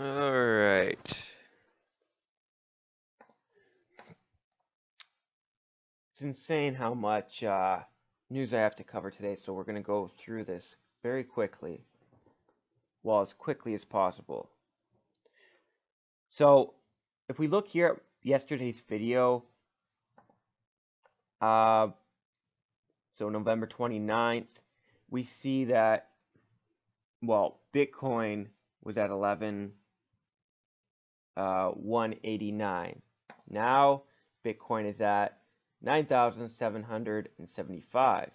All right. It's insane how much news I have to cover today, so we're going to go through this very quickly, well, as quickly as possible. So, if we look here at yesterday's video, so November 29th, we see that, well, Bitcoin was at 189. Now, Bitcoin is at 9,775.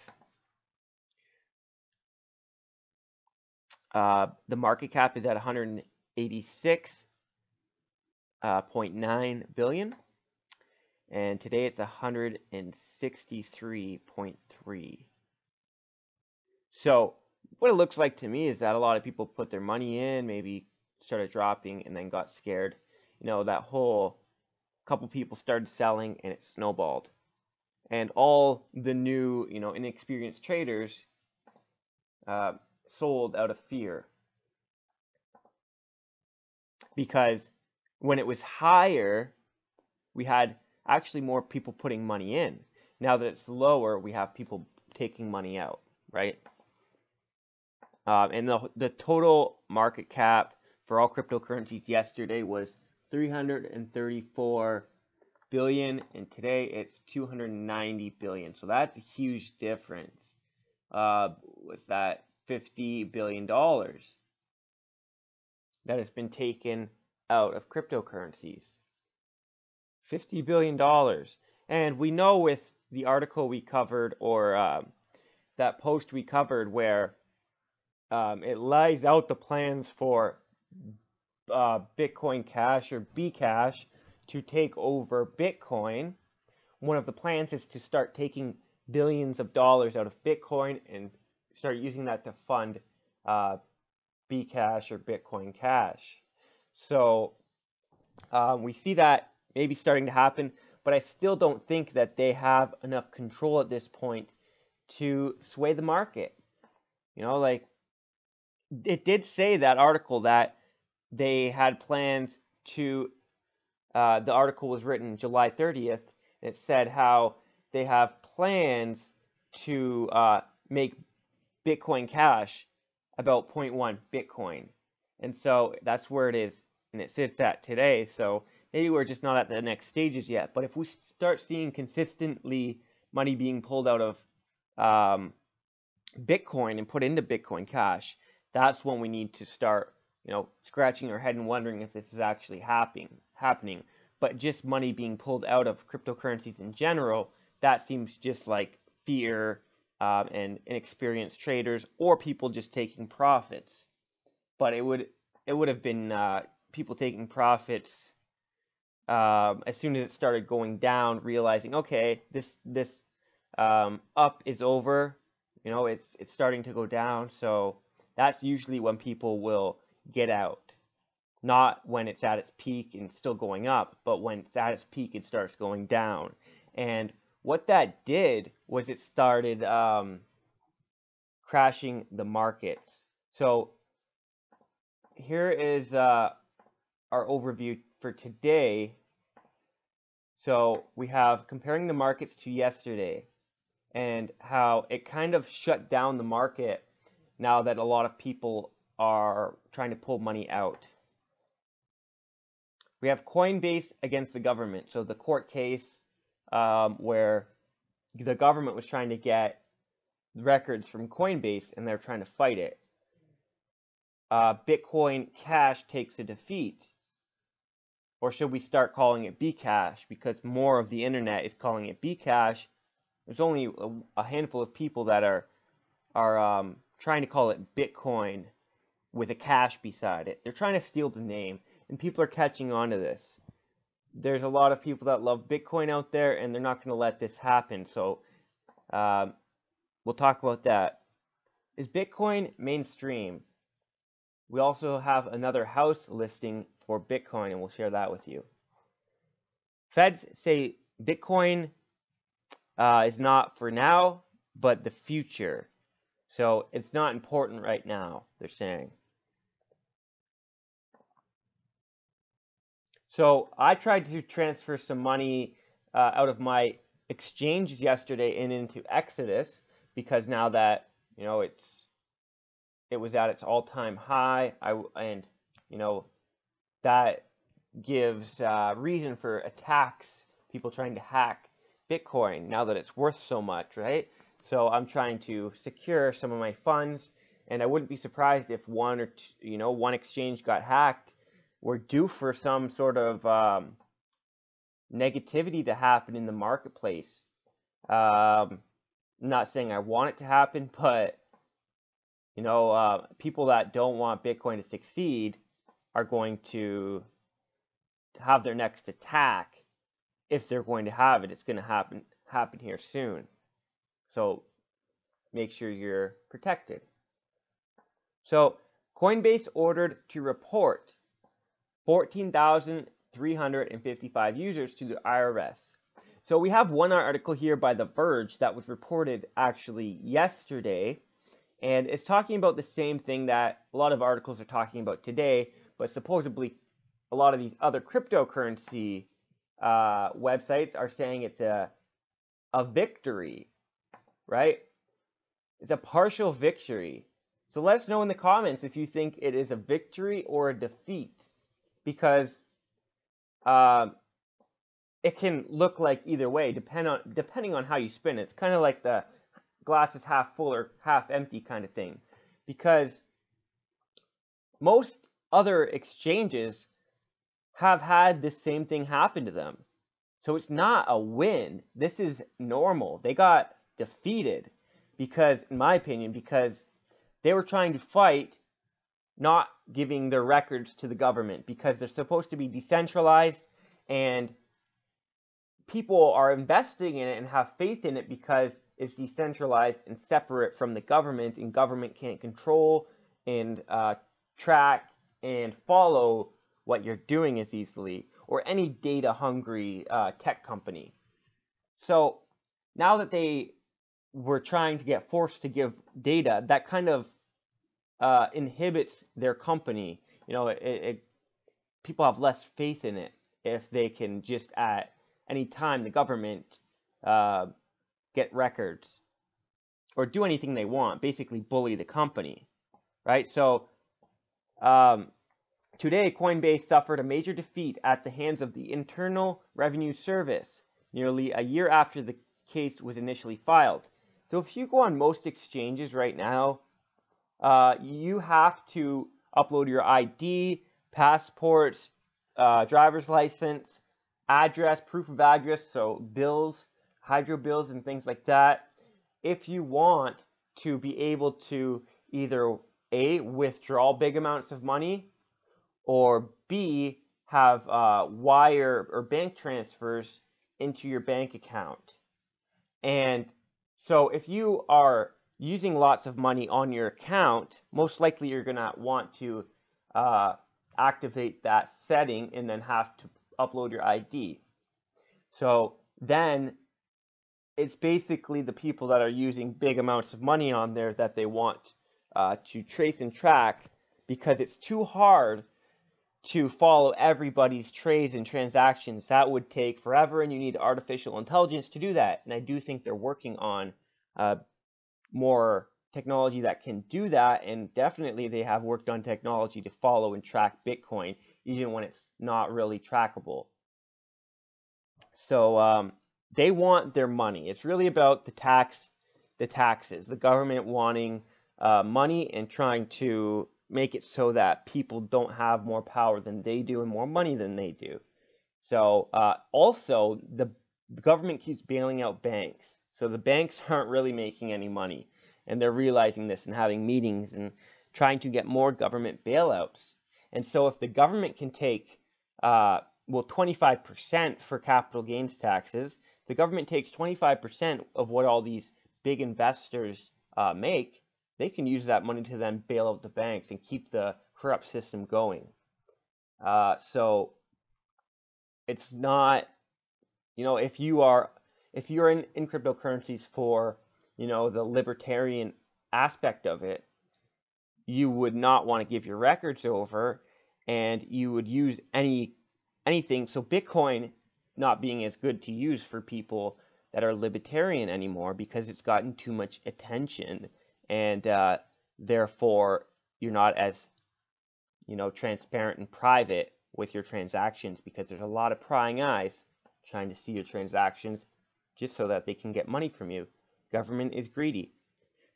The market cap is at 186.9 billion, and today it's 163.3. So what it looks like to me is that a lot of people put their money in, maybe started dropping, and then got scared. That whole couple people started selling, and it snowballed. And all the new, inexperienced traders sold out of fear. Because when it was higher, we had actually more people putting money in. Now that it's lower, we have people taking money out, right? And the total market cap for all cryptocurrencies yesterday was 334 billion, and today it's 290 billion. So that's a huge difference. Was that $50 billion that has been taken out of cryptocurrencies? $50 billion. And we know with the article we covered, or that post we covered, where it lays out the plans for Bitcoin Cash, or Bcash, to take over Bitcoin. One of the plans is to start taking billions of dollars out of Bitcoin and start using that to fund Bcash or Bitcoin Cash. So we see that maybe starting to happen, but I still don't think that they have enough control at this point to sway the market. Like, it did say, that article, that they had plans to, the article was written July 30th, and it said how they have plans to make Bitcoin Cash about 0.1 Bitcoin. And so that's where it is, and it sits at today. So maybe we're just not at the next stages yet. But if we start seeing consistently money being pulled out of Bitcoin and put into Bitcoin Cash, that's when we need to start, scratching our head and wondering if this is actually happening. But just money being pulled out of cryptocurrencies in general, that seems just like fear and inexperienced traders, or people just taking profits. But it would have been people taking profits as soon as it started going down, realizing, okay, this up is over. It's starting to go down. So that's usually when people will get out. Not when it's at its peak and still going up, but when it's at its peak, it starts going down. And what that did was it started crashing the markets. So here is our overview for today. So we have comparing the markets to yesterday, and how it kind of shut down the market now that a lot of people are trying to pull money out. We have Coinbase against the government. So the court case where the government was trying to get records from Coinbase, and they're trying to fight it. Bitcoin Cash takes a defeat. Or should we start calling it Bcash, because more of the internet is calling it Bcash? There's only a handful of people that are trying to call it Bitcoin with a cash beside it. They're trying to steal the name, and people are catching on to this. There's a lot of people that love Bitcoin out there, and they're not going to let this happen. So we'll talk about that. Is Bitcoin mainstream? We also have another house listing for Bitcoin, and we'll share that with you. Feds say Bitcoin is not for now, but the future. So it's not important right now, they're saying. So I tried to transfer some money out of my exchanges yesterday and into Exodus, because now that it was at its all-time high, and that gives reason for attacks, people trying to hack Bitcoin now that it's worth so much, right? So I'm trying to secure some of my funds, and I wouldn't be surprised if one exchange got hacked. We're due for some sort of negativity to happen in the marketplace. I'm not saying I want it to happen, but people that don't want Bitcoin to succeed are going to have their next attack. If they're going to have it, it's going to happen here soon. So make sure you're protected. So Coinbase ordered to report 14,355 users to the IRS. So we have one article here by The Verge that was reported actually yesterday, and it's talking about the same thing that a lot of articles are talking about today, but supposedly a lot of these other cryptocurrency websites are saying it's a victory, right? It's a partial victory. So let us know in the comments if you think it is a victory or a defeat, because it can look like either way depending on how you spin it. It's kind of like the glass is half full or half empty kind of thing, because most other exchanges have had this same thing happen to them. So it's not a win. This is normal. They got defeated because, in my opinion, because they were trying to fight not giving their records to the government, because they're supposed to be decentralized and people are investing in it and have faith in it because it's decentralized and separate from the government, and government can't control and track and follow what you're doing as easily, or any data hungry tech company. So now that they were trying to get forced to give data, that kind of inhibits their company. People have less faith in it if they can just at any time the government get records or do anything they want, basically bully the company, right? So today, Coinbase suffered a major defeat at the hands of the Internal Revenue Service, nearly a year after the case was initially filed. So if you go on most exchanges right now, you have to upload your ID, passport, driver's license, address, proof of address, so bills, hydro bills, and things like that, if you want to be able to either A, withdraw big amounts of money, or B, have wire or bank transfers into your bank account. And so if you are using lots of money on your account, most likely you're going to want to activate that setting and then have to upload your ID. So then it's basically the people that are using big amounts of money on there that they want to trace and track, because it's too hard to follow everybody's trades and transactions. That would take forever, and you need artificial intelligence to do that. And I do think they're working on more technology that can do that, and definitely they have worked on technology to follow and track Bitcoin, even when it's not really trackable. So they want their money. It's really about the taxes, the government wanting money and trying to make it so that people don't have more power than they do and more money than they do. So also, the government keeps bailing out banks. So the banks aren't really making any money, and they're realizing this and having meetings and trying to get more government bailouts. And so if the government can take 25% for capital gains taxes, the government takes 25% of what all these big investors make, they can use that money to then bail out the banks and keep the corrupt system going. So it's not, if you're in cryptocurrencies for, the libertarian aspect of it, you would not want to give your records over, and you would use any anything. So Bitcoin not being as good to use for people that are libertarian anymore because it's gotten too much attention, and therefore you're not as, transparent and private with your transactions because there's a lot of prying eyes trying to see your transactions just so that they can get money from you. Government is greedy.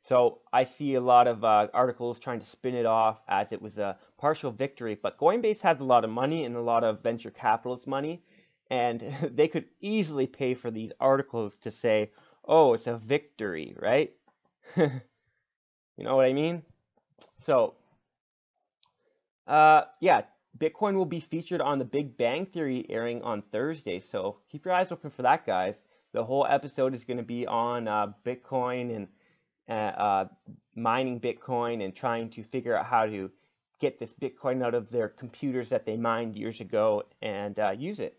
So I see a lot of articles trying to spin it off as it was a partial victory, but Coinbase has a lot of money and a lot of venture capitalist money, and they could easily pay for these articles to say, oh, it's a victory, right? You know what I mean? So, yeah, Bitcoin will be featured on the Big Bang Theory airing on Thursday, so keep your eyes open for that, guys. The whole episode is going to be on Bitcoin and mining Bitcoin and trying to figure out how to get this Bitcoin out of their computers that they mined years ago and use it.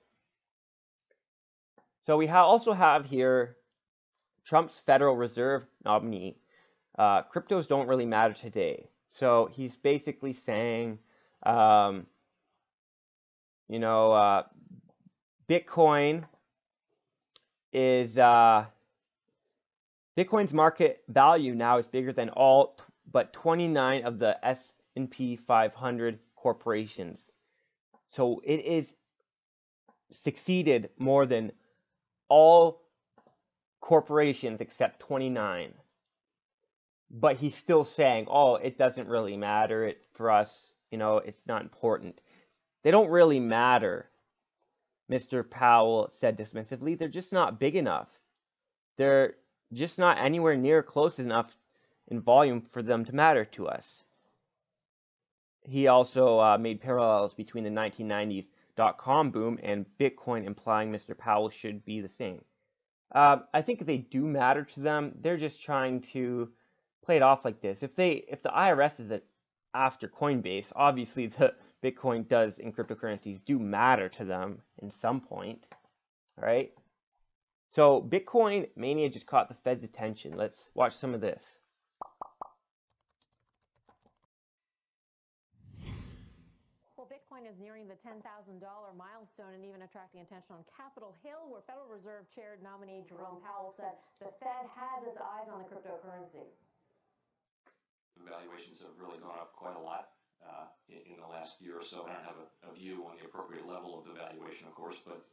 So we also have here Trump's Federal Reserve nominee. Cryptos don't really matter today. So he's basically saying, Bitcoin is Bitcoin's market value now is bigger than all but 29 of the S&P 500 corporations. So it is succeeded more than all corporations except 29. But he's still saying, oh, it doesn't really matter for us. It's not important. They don't really matter, Mr. Powell said dismissively. They're just not big enough. They're just not anywhere near close enough in volume for them to matter to us. He also made parallels between the 1990s .com boom and Bitcoin, implying Mr. Powell should be the same. I think they do matter to them. They're just trying to play it off like this. If the IRS is after Coinbase, obviously the Bitcoin does and cryptocurrencies do matter to them in some point, right? So Bitcoin mania just caught the Fed's attention. Let's watch some of this. Well, Bitcoin is nearing the $10,000 milestone and even attracting attention on Capitol Hill, where Federal Reserve Chair nominee Jerome Powell said the Fed has its eyes on the cryptocurrency. Valuations have really gone up quite a lot in the last year or so. I don't have a view on the appropriate level of the valuation, of course, but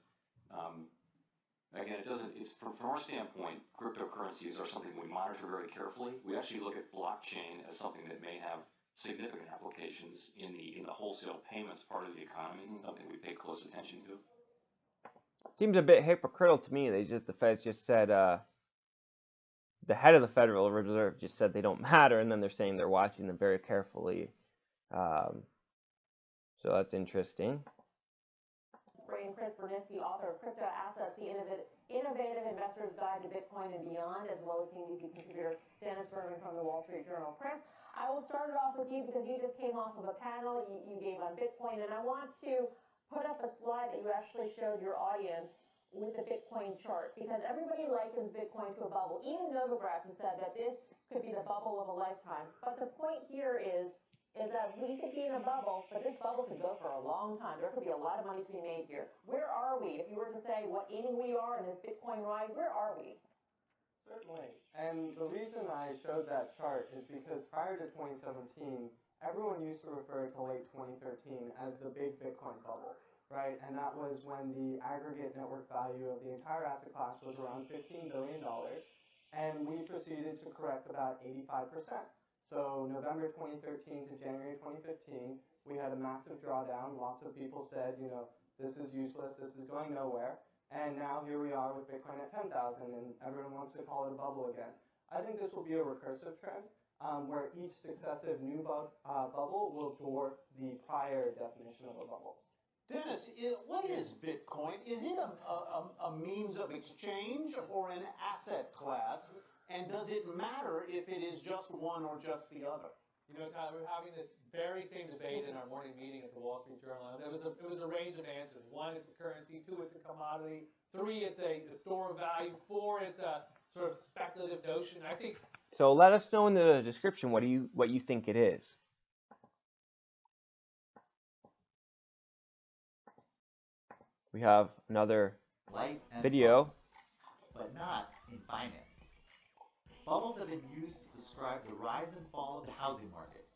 again, it's from our standpoint, cryptocurrencies are something we monitor very carefully. We actually look at blockchain as something that may have significant applications in the wholesale payments part of the economy, something we pay close attention to. Seems a bit hypocritical to me. The Fed just said, the head of the Federal Reserve just said they don't matter, and then they're saying they're watching them very carefully. So that's interesting. And Chris Burniske, author of Crypto Assets, the Innovative Investor's Guide to Bitcoin and Beyond, as well as CNBC contributor Dennis Berman from the Wall Street Journal. Chris, I will start it off with you because you just came off of a panel you gave on Bitcoin, and I want to put up a slide that you actually showed your audience with the Bitcoin chart, because everybody likens Bitcoin to a bubble. Even Novogratz has said that this could be the bubble of a lifetime. But the point here is that we could be in a bubble, but this bubble could go for a long time. There could be a lot of money to be made here. Where are we? If you were to say what inning we are in this Bitcoin ride, where are we? Certainly. And the reason I showed that chart is because prior to 2017, everyone used to refer to late 2013 as the big Bitcoin bubble, right? And that was when the aggregate network value of the entire asset class was around $15 billion, and we proceeded to correct about 85%. So November 2013 to January 2015, we had a massive drawdown. Lots of people said, this is useless, this is going nowhere. And now here we are with Bitcoin at 10,000, and everyone wants to call it a bubble again. I think this will be a recursive trend, where each successive new bubble will dwarf the prior definition of a bubble. Dennis, what is Bitcoin? Is it a means of exchange or an asset class? And does it matter if it is just one or just the other? Tyler, we're having this very same debate in our morning meeting at the Wall Street Journal. And it was a range of answers. 1, it's a currency. 2, it's a commodity. 3, it's a store of value. 4, it's a sort of speculative notion. I think. So let us know in the description what you think it is. we have another life and video. fun, but not in finance. Bubbles have been used to describe the rise and fall of the housing market.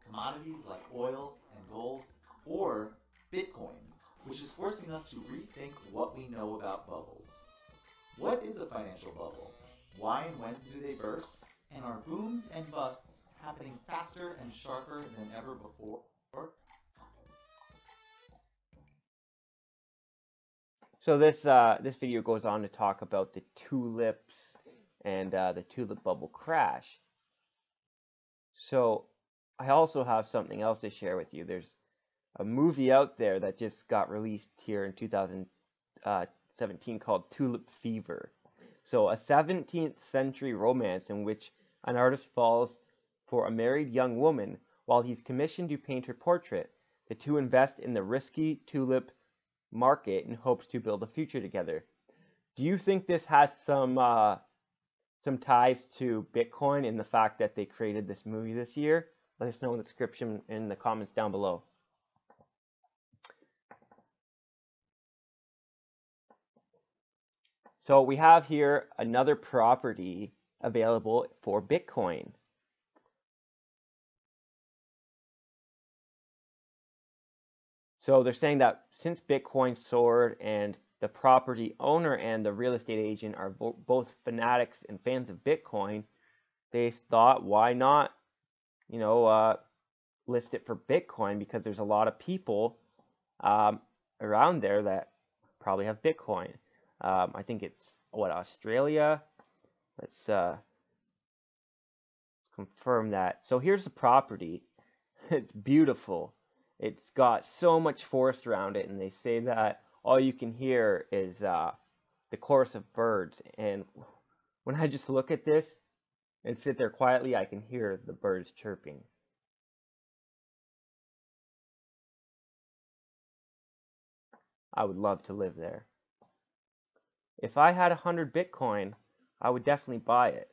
Commodities like oil and gold, or Bitcoin, which is forcing us to rethink what we know about bubbles. What is a financial bubble? Why and when do they burst? And are booms and busts happening faster and sharper than ever before? So this video goes on to talk about the tulips and the tulip bubble crash. So I also have something else to share with you. There's a movie out there that just got released here in 2017 called Tulip Fever. So a 17th century romance in which an artist falls for a married young woman while he's commissioned to paint her portrait. The two invest in the risky tulip market in hopes to build a future together. Do you think this has some ties to Bitcoin in the fact that they created this movie this year? Let us know in the description in the comments down below. So we have here another property available for Bitcoin. So they're saying that since Bitcoin soared and the property owner and the real estate agent are both fanatics and fans of Bitcoin, they thought, why not, list it for Bitcoin, because there's a lot of people around there that probably have Bitcoin. I think it's, Australia? Let's confirm that. So here's the property. It's beautiful. It's got so much forest around it, and they say that all you can hear is the chorus of birds. And when I just look at this and sit there quietly, I can hear the birds chirping. I would love to live there. If I had 100 Bitcoin, I would definitely buy it.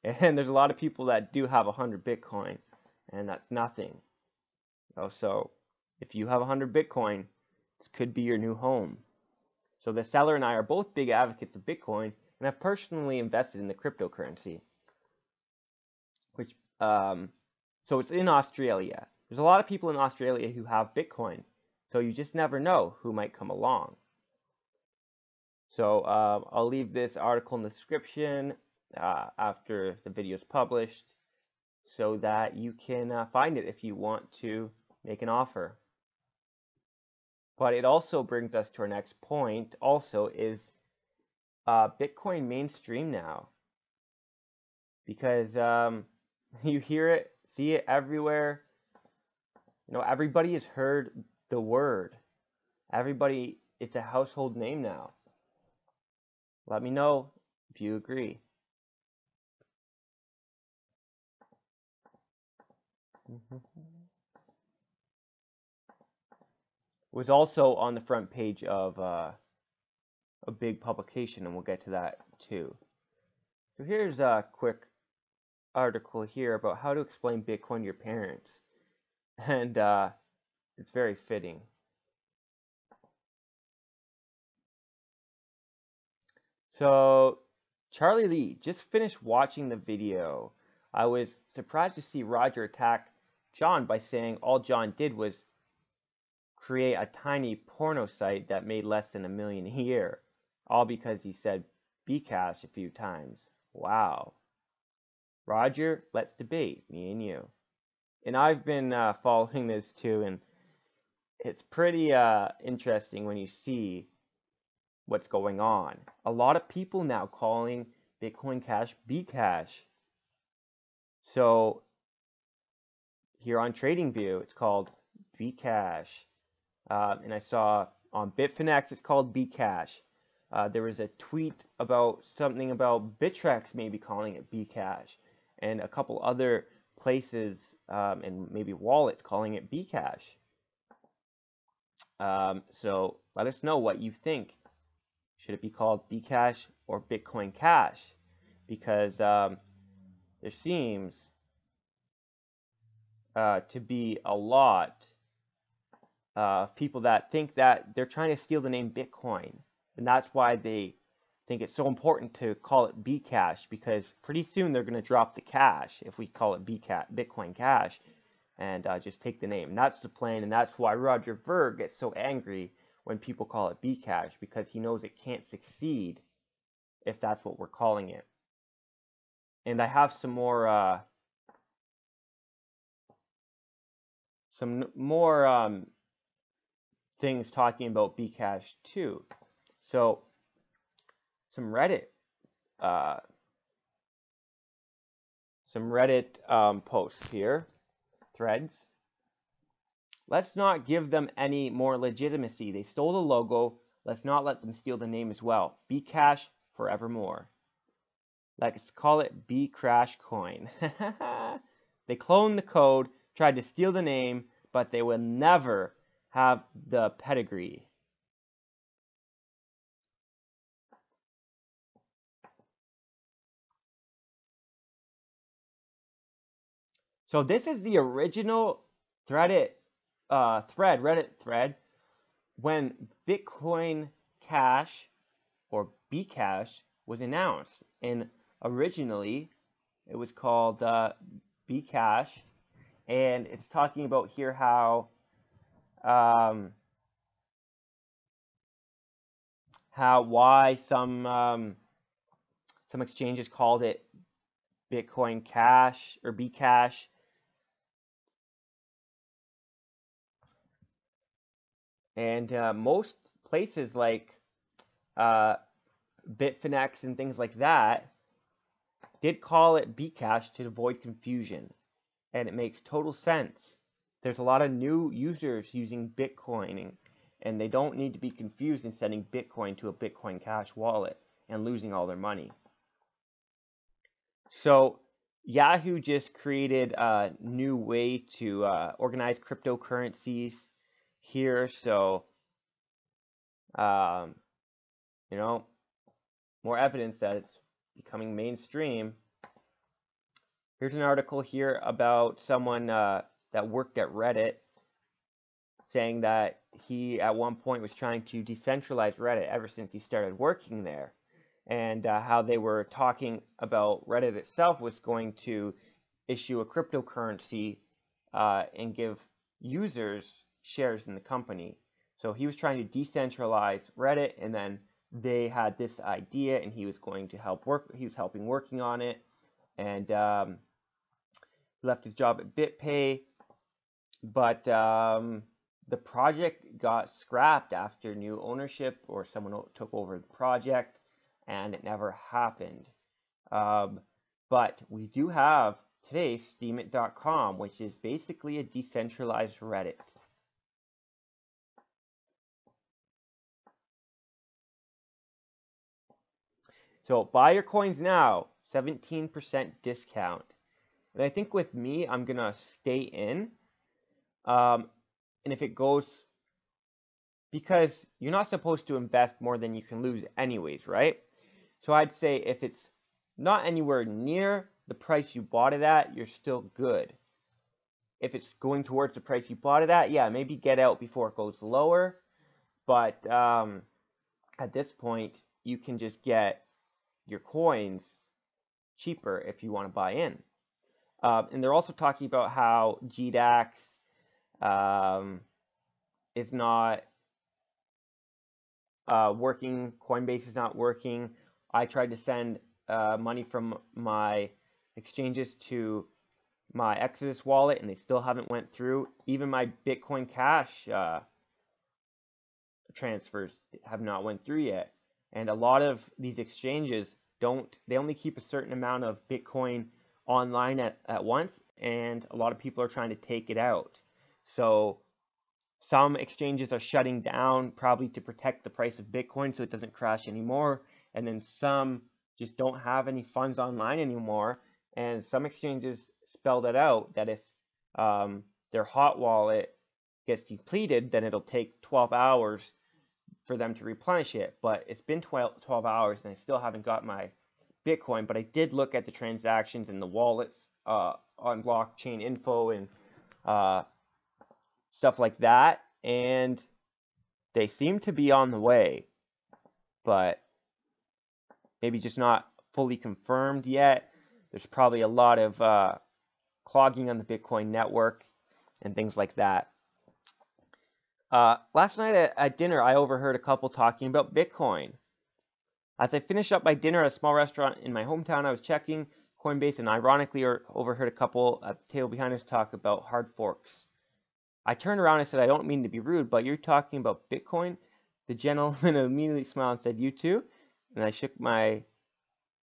And there's a lot of people that do have 100 Bitcoin, and that's nothing. So if you have 100 Bitcoin, this could be your new home. So the seller and I are both big advocates of Bitcoin, and have personally invested in the cryptocurrency. Which, so it's in Australia. There's a lot of people in Australia who have Bitcoin, so you just never know who might come along. So I'll leave this article in the description after the video is published, so that you can find it if you want to make an offer. But it also brings us to our next point. Also, is Bitcoin mainstream now? Because you hear it, see it everywhere. Everybody has heard the word. Everybody, it's a household name now. Let me know if you agree. It was also on the front page of a big publication, and we'll get to that too. So here's a quick article here about how to explain Bitcoin to your parents, and it's very fitting. So Charlie Lee just finished watching the video. I was surprised to see Roger attack John by saying all John did was create a tiny porno site that made less than $1 million a year, all because he said Bcash a few times. Wow. Roger, let's debate, me and you. And I've been following this too, and it's pretty interesting when you see what's going on. A lot of people now calling Bitcoin Cash Bcash. So here on TradingView, it's called Bcash. And I saw on Bitfinex, it's called Bcash. There was a tweet about something about Bittrex maybe calling it Bcash, and a couple other places and maybe wallets calling it Bcash. So let us know what you think. Should it be called Bcash or Bitcoin Cash? Because there seems to be a lot people that think that they're trying to steal the name Bitcoin, and that's why they think it's so important to call it Bcash, because pretty soon they're going to drop the cash if we call it Bitcoin Cash, and just take the name. And that's the plan, and that's why Roger Ver gets so angry when people call it Bcash, because he knows it can't succeed if that's what we're calling it. And I have some more things talking about Bcash too. So some Reddit posts here, threads. Let's not give them any more legitimacy. They stole the logo. Let's not let them steal the name as well. Bcash forevermore. Let's call it Bcrash Coin. They cloned the code, tried to steal the name, but they will never have the pedigree. So this is the original Reddit thread when Bitcoin Cash or Bcash was announced, and originally it was called Bcash, and it's talking about here how why some exchanges called it Bitcoin Cash or Bcash. And most places like Bitfinex and things like that did call it Bcash to avoid confusion. And it makes total sense. There's a lot of new users using Bitcoin, and they don't need to be confused in sending Bitcoin to a Bitcoin Cash wallet and losing all their money. So Yahoo just created a new way to organize cryptocurrencies here. So, you know, more evidence that it's becoming mainstream. Here's an article here about someone that worked at Reddit, saying that he at one point was trying to decentralize Reddit ever since he started working there, and how they were talking about Reddit itself was going to issue a cryptocurrency and give users shares in the company. So he was trying to decentralize Reddit, and then they had this idea, and he was going to help work. He was helping working on it, and left his job at BitPay, but the project got scrapped after new ownership, or someone took over the project, and it never happened. But we do have today Steemit.com, which is basically a decentralized Reddit. So buy your coins now, 17% discount. And I think with me, I'm going to stay in. And if it goes, because you're not supposed to invest more than you can lose anyways, right? So I'd say if it's not anywhere near the price you bought it at, you're still good. If it's going towards the price you bought it at, yeah, maybe get out before it goes lower. But at this point, you can just get your coins cheaper if you want to buy in. And they're also talking about how GDAX is not working. Coinbase is not working. I tried to send money from my exchanges to my Exodus wallet, and they still haven't went through. Even my Bitcoin Cash transfers have not went through yet. And a lot of these exchanges they only keep a certain amount of Bitcoin online at once, and a lot of people are trying to take it out. So some exchanges are shutting down probably to protect the price of Bitcoin so it doesn't crash anymore, and then some just don't have any funds online anymore, and some exchanges spell that out, that if their hot wallet gets depleted, then it'll take 12 hours for them to replenish it. But it's been 12 hours and I still haven't got my Bitcoin. But I did look at the transactions and the wallets on blockchain info and stuff like that, and they seem to be on the way, but maybe just not fully confirmed yet. There's probably a lot of clogging on the Bitcoin network and things like that. Last night at dinner, I overheard a couple talking about Bitcoin. As I finished up my dinner at a small restaurant in my hometown, I was checking Coinbase and ironically overheard a couple at the table behind us talk about hard forks. I turned around and said, I don't mean to be rude, but you're talking about Bitcoin? The gentleman immediately smiled and said, you too? And I shook my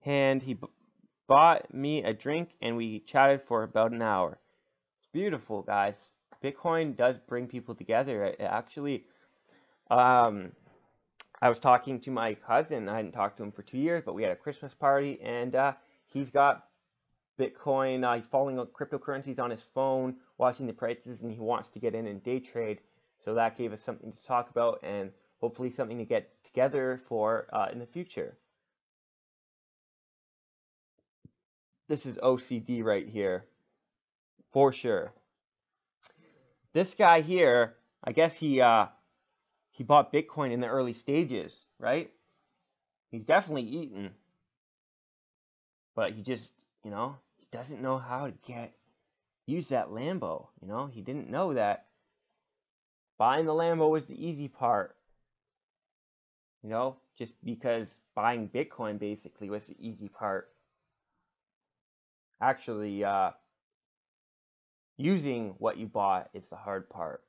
hand. He bought me a drink and we chatted for about an hour. It's beautiful, guys. Bitcoin does bring people together. It actually, I was talking to my cousin. I hadn't talked to him for 2 years, but we had a Christmas party, and he's got Bitcoin. He's following cryptocurrencies on his phone, watching the prices, and he wants to get in and day trade. So that gave us something to talk about, and hopefully something to get together for in the future. This is OCD right here, for sure. This guy here, I guess he bought Bitcoin in the early stages, right? He's definitely eaten, but he just, he doesn't know how to use that Lambo. He didn't know that buying the Lambo was the easy part. Just because buying Bitcoin basically was the easy part. Actually, using what you bought is the hard part.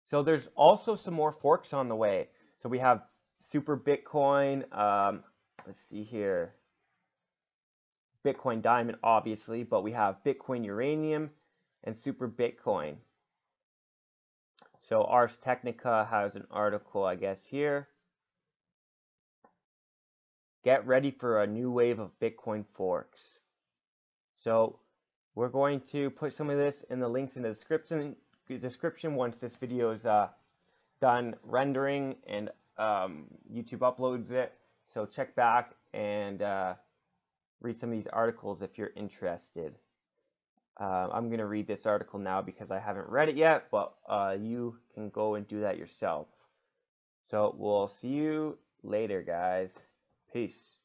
So there's also some more forks on the way. So we have Super Bitcoin. Let's see here. Bitcoin Diamond, obviously, but we have Bitcoin Uranium and Super Bitcoin. So Ars Technica has an article, I guess, here. Get ready for a new wave of Bitcoin forks. So we're going to put some of this in the links in the description once this video is done rendering and YouTube uploads it. So check back and read some of these articles if you're interested. I'm going to read this article now because I haven't read it yet, but you can go and do that yourself. So we'll see you later, guys. Peace.